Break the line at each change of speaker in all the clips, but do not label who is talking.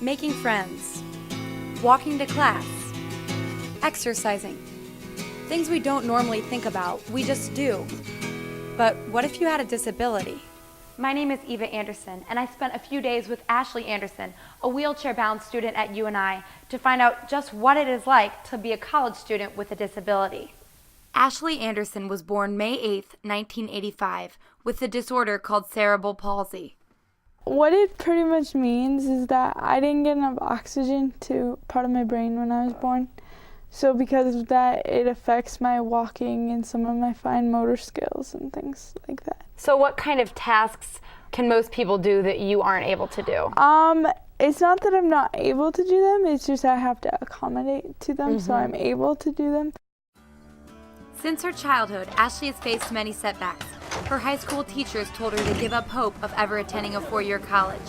making friends, walking to class, exercising. Things we don't normally think about, we just do. But what if you had a disability?
My name is Eva Anderson, and I spent a few days with Ashley Anderson, a wheelchair-bound student at UNI, to find out just what it is like to be a college student with a disability. Ashley Anderson was born May 8, 1985, with a disorder called cerebral palsy.
What it pretty much means is that I didn't get enough oxygen to part of my brain when I was born. So because of that, it affects my walking and some of my fine motor skills and things like that.
So what kind of tasks can most people do that you aren't able to do?
It's not that I'm not able to do them, it's just I have to accommodate to them, so I'm able to do them.
Since her childhood, Ashley has faced many setbacks. Her high school teachers told her to give up hope of ever attending a four-year college.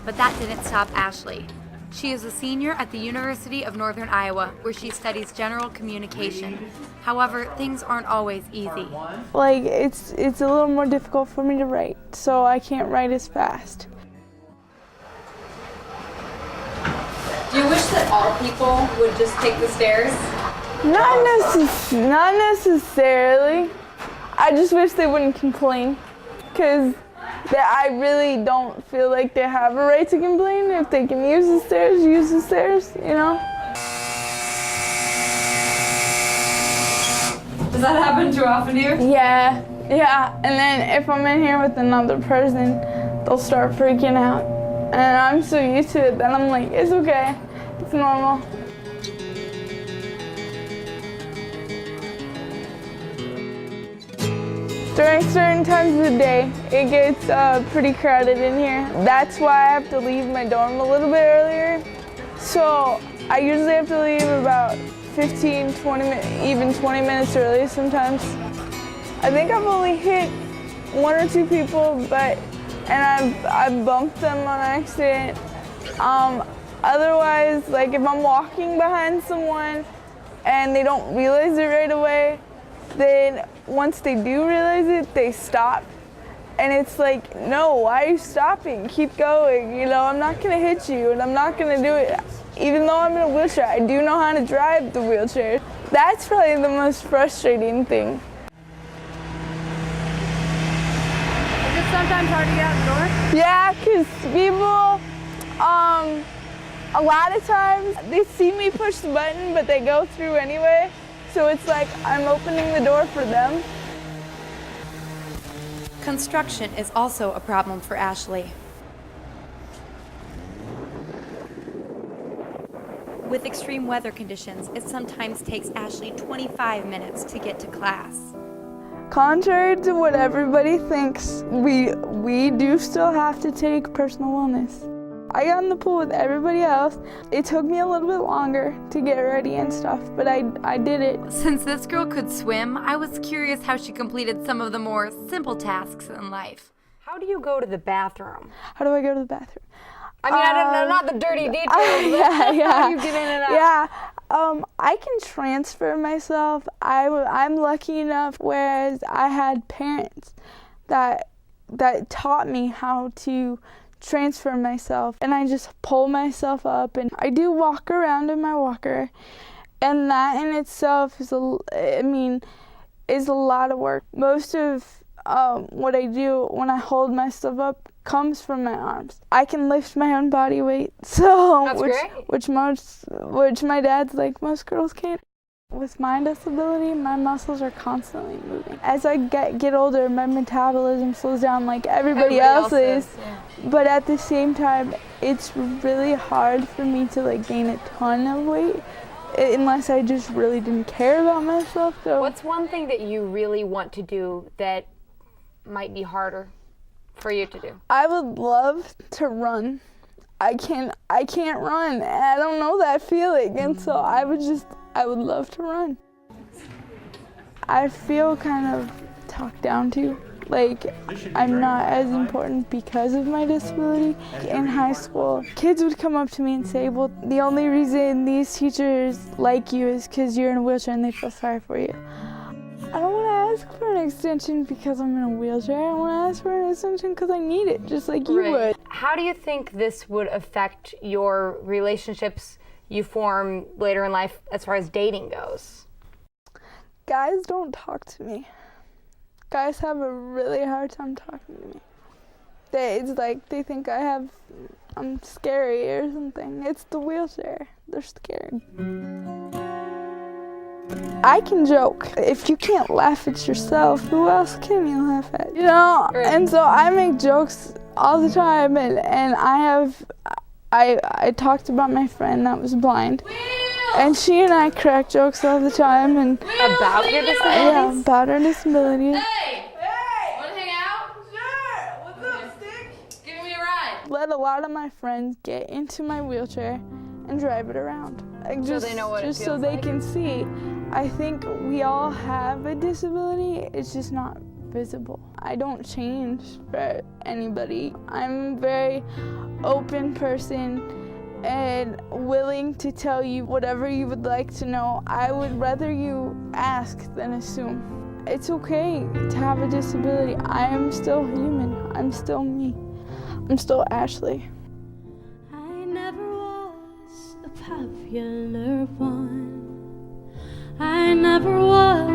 But that didn't stop Ashley. She is a senior at the University of Northern Iowa, where she studies general communication. However, things aren't always easy.
Like, it's a little more difficult for me to write, so I can't write as fast.
Do you wish that all people would just take the stairs?
Not necessarily. I just wish they wouldn't complain, because I really don't feel like they have a right to complain. If they can use the stairs, you know?
Does that happen too often here?
Yeah. And then if I'm in here with another person, they'll start freaking out. And I'm so used to it that I'm like, it's okay, it's normal. During certain times of the day, it gets pretty crowded in here. That's why I have to leave my dorm a little bit earlier. So I usually have to leave about 15, 20 minutes, even 20 minutes early sometimes. I think I've only hit one or two people, and I've bumped them on accident. Otherwise, like if I'm walking behind someone and they don't realize it right away, then once they do realize it, they stop. And it's like, no, why are you stopping? Keep going, you know, I'm not gonna hit you and I'm not gonna do it. Even though I'm in a wheelchair, I do know how to drive the wheelchair. That's probably the most frustrating thing.
Is it sometimes hard to get out the door?
Yeah, because people, a lot of times they see me push the button, but they go through anyway. So it's like I'm opening the door for them.
Construction is also a problem for Ashley. With extreme weather conditions, it sometimes takes Ashley 25 minutes to get to class.
Contrary to what everybody thinks, we do still have to take personal wellness. I got in the pool with everybody else. It took me a little bit longer to get ready and stuff, but I did it.
Since this girl could swim, I was curious how she completed some of the more simple tasks in life.
How do you go to the bathroom?
How do I go to the bathroom?
I mean, I don't know, not the dirty details, but
Yeah.
how do you get in and out?
Yeah, I can transfer myself. I'm lucky enough, whereas I had parents that taught me how to transfer myself, and I just pull myself up, and I do walk around in my walker, and that in itself is a lot of work. Most of what I do when I hold myself up comes from my arms. I can lift my own body weight, so
That's great.
which my dad's like, most girls can't. With my disability, my muscles are constantly moving. As I get older, my metabolism slows down like everybody else's.
Yeah.
But at the same time, it's really hard for me to like gain a ton of weight unless I just really didn't care about myself. So
What's one thing that you really want to do that might be harder for you to do?
I would love to run. I can't run. I don't know that feeling, and so I would love to run. I feel kind of talked down to. Like, I'm not as important because of my disability. In high school, kids would come up to me and say, well, the only reason these teachers like you is because you're in a wheelchair and they feel sorry for you. I don't want to ask for an extension because I'm in a wheelchair. I want to ask for an extension because I need it, just like you would.
How do you think this would affect your relationships you form later in life as far as dating goes?
Guys don't talk to me. Guys have a really hard time talking to me. It's like they think I'm scary or something. It's the wheelchair. They're scared. I can joke. If you can't laugh at yourself, who else can you laugh at? You know?
Right.
And so I make jokes all the time, and I talked about my friend that was blind. And she and I crack jokes all the time, and
About your disabilities?
yeah, about her disabilities.
Hey! Wanna hang out? Sure! What's up, Stick? Give me a ride.
Let a lot of my friends get into my wheelchair and drive it around. Like,
So they know what it
just so
feels
they
like?
can see. I think we all have a disability, it's just not visible. I don't change for anybody. I'm a very open person and willing to tell you whatever you would like to know. I would rather you ask than assume. It's okay to have a disability. I am still human. I'm still me. I'm still Ashley.
I never was a popular one. I never was